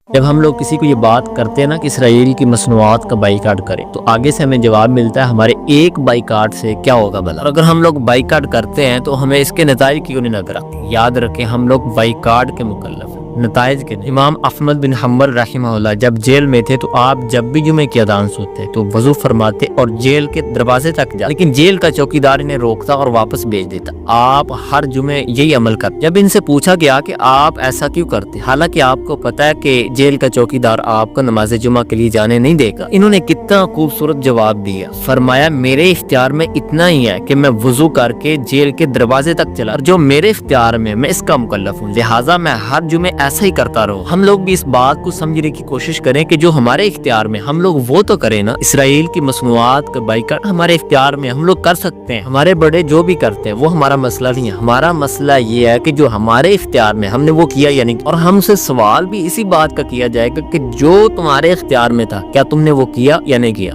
جب ہم لوگ کسی کو یہ بات کرتے ہیں نا کہ اسرائیل کی مصنوعات کا بائیکاٹ کریں، تو آگے سے ہمیں جواب ملتا ہے ہمارے ایک بائیکاٹ سے کیا ہوگا بھلا۔ اور اگر ہم لوگ بائیکاٹ کرتے ہیں تو ہمیں اس کے نتائج کیوں نہیں نظر آتے؟ یاد رکھیں ہم لوگ بائیکاٹ کے مکلف ہیں، نتائج کے نہیں۔ امام احمد بن حنبل رحمہ اللہ جب جیل میں تھے تو آپ جب بھی جمعے کی اذان سنتے تو وضو فرماتے اور جیل کے دروازے تک جاتے، لیکن جیل کا چوکیدار انہیں روکتا اور واپس بھیج دیتا۔ آپ ہر جمعے یہی عمل کرتے۔ جب ان سے پوچھا گیا کہ آپ ایسا کیوں کرتے، حالانکہ آپ کو پتا ہے کہ جیل کا چوکیدار آپ کو نماز جمعہ کے لیے جانے نہیں دے گا، انہوں نے کتنا خوبصورت جواب دیا۔ فرمایا میرے اختیار میں اتنا ہی ہے کہ میں وضو کر کے جیل کے دروازے تک چلا، اور جو میرے اختیار میں اس کا مکلف ہوں، لہٰذا میں ہر جمعے ایسا ہی کرتا رہوں۔ ہم لوگ بھی اس بات کو سمجھنے کی کوشش کریں کہ جو ہمارے اختیار میں ہم لوگ وہ تو کریں نا۔ اسرائیل کی مصنوعات کا بائیکاٹ ہمارے اختیار میں ہم لوگ کر سکتے ہیں، ہمارے بڑے جو بھی کرتے ہیں وہ ہمارا مسئلہ نہیں ہے۔ ہمارا مسئلہ یہ ہے کہ جو ہمارے اختیار میں ہم نے وہ کیا یا نہیں، اور ہم سے سوال بھی اسی بات کا کیا جائے گا کہ جو تمہارے اختیار میں تھا کیا تم نے وہ کیا یا نہیں کیا۔